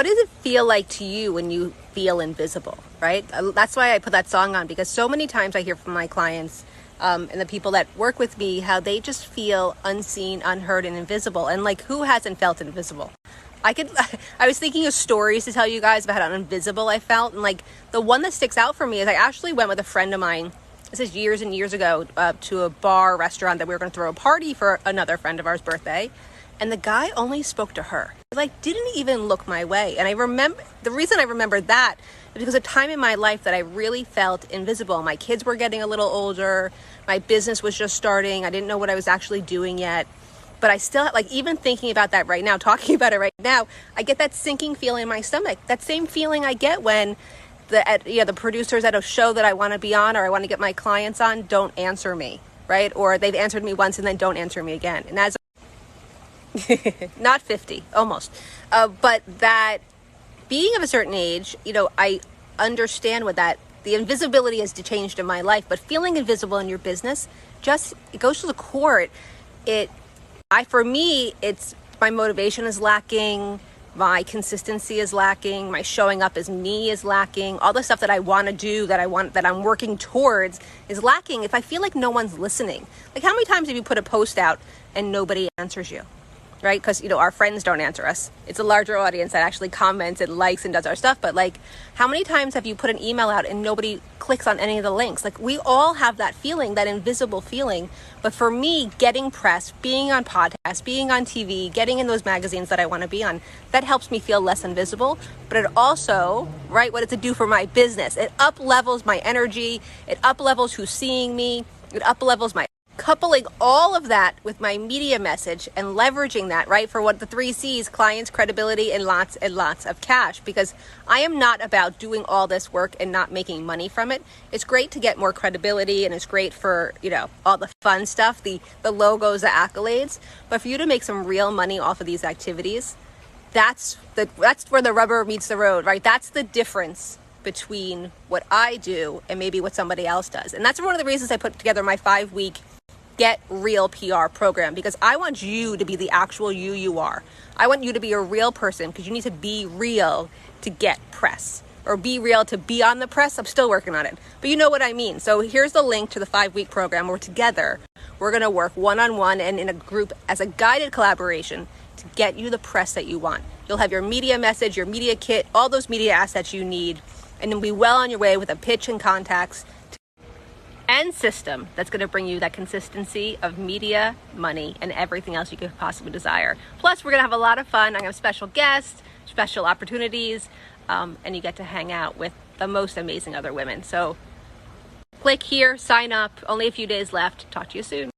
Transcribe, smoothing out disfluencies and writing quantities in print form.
what does it feel like to you when you feel invisible, right? That's why I put that song on, because so many times I hear from my clients and the people that work with me how they just feel unseen, unheard, and invisible. And like, who hasn't felt invisible? I was thinking of stories to tell you guys about how invisible I felt. And like, the one that sticks out for me is I actually went with a friend of mine, this is years and years ago, to a bar restaurant that we were going to throw a party for another friend of ours' birthday. And the guy only spoke to her. Like, didn't even look my way. And I remember, the reason I remember that is because a time in my life that I really felt invisible. My kids were getting a little older. My business was just starting. I didn't know what I was actually doing yet. But I still, like, even thinking about that right now, talking about it right now, I get that sinking feeling in my stomach. That same feeling I get when the producers at a show that I want to be on or I want to get my clients on don't answer me, right? Or they've answered me once and then don't answer me again. And as not 50, almost. But that being of a certain age, I understand what the invisibility has changed in my life, but feeling invisible in your business, it goes to the core. For me, it's my motivation is lacking, my consistency is lacking, my showing up as me is lacking, all the stuff that I want to do, that I'm working towards is lacking if I feel like no one's listening. Like, how many times have you put a post out and nobody answers you? Right? Because, our friends don't answer us. It's a larger audience that actually comments and likes and does our stuff. But like, how many times have you put an email out and nobody clicks on any of the links? Like, we all have that feeling, that invisible feeling. But for me, getting press, being on podcasts, being on TV, getting in those magazines that I want to be on, that helps me feel less invisible. But it also, right, what does it do for my business? It up levels my energy. It up levels who's seeing me. It up levels my coupling all of that with my media message and leveraging that, right, for what the 3 C's: clients, credibility, and lots of cash. Because I am not about doing all this work and not making money from it. It's great to get more credibility and it's great for, all the fun stuff, the logos, the accolades. But for you to make some real money off of these activities, that's where the rubber meets the road, right? That's the difference between what I do and maybe what somebody else does. And that's one of the reasons I put together my 5-week Get Real PR program, because I want you to be the actual you are. I want you to be a real person, because you need to be real to get press, or be real to be on the press. I'm still working on it, but you know what I mean. So here's the link to the 5-week program where together we're going to work one-on-one and in a group as a guided collaboration to get you the press that you want. You'll have your media message, your media kit, all those media assets you need, and you'll be well on your way with a pitch and contacts and system that's going to bring you that consistency of media, money, and everything else you could possibly desire. Plus, we're going to have a lot of fun. I'm going to have special guests, special opportunities, and you get to hang out with the most amazing other women. So click here, sign up. Only a few days left. Talk to you soon.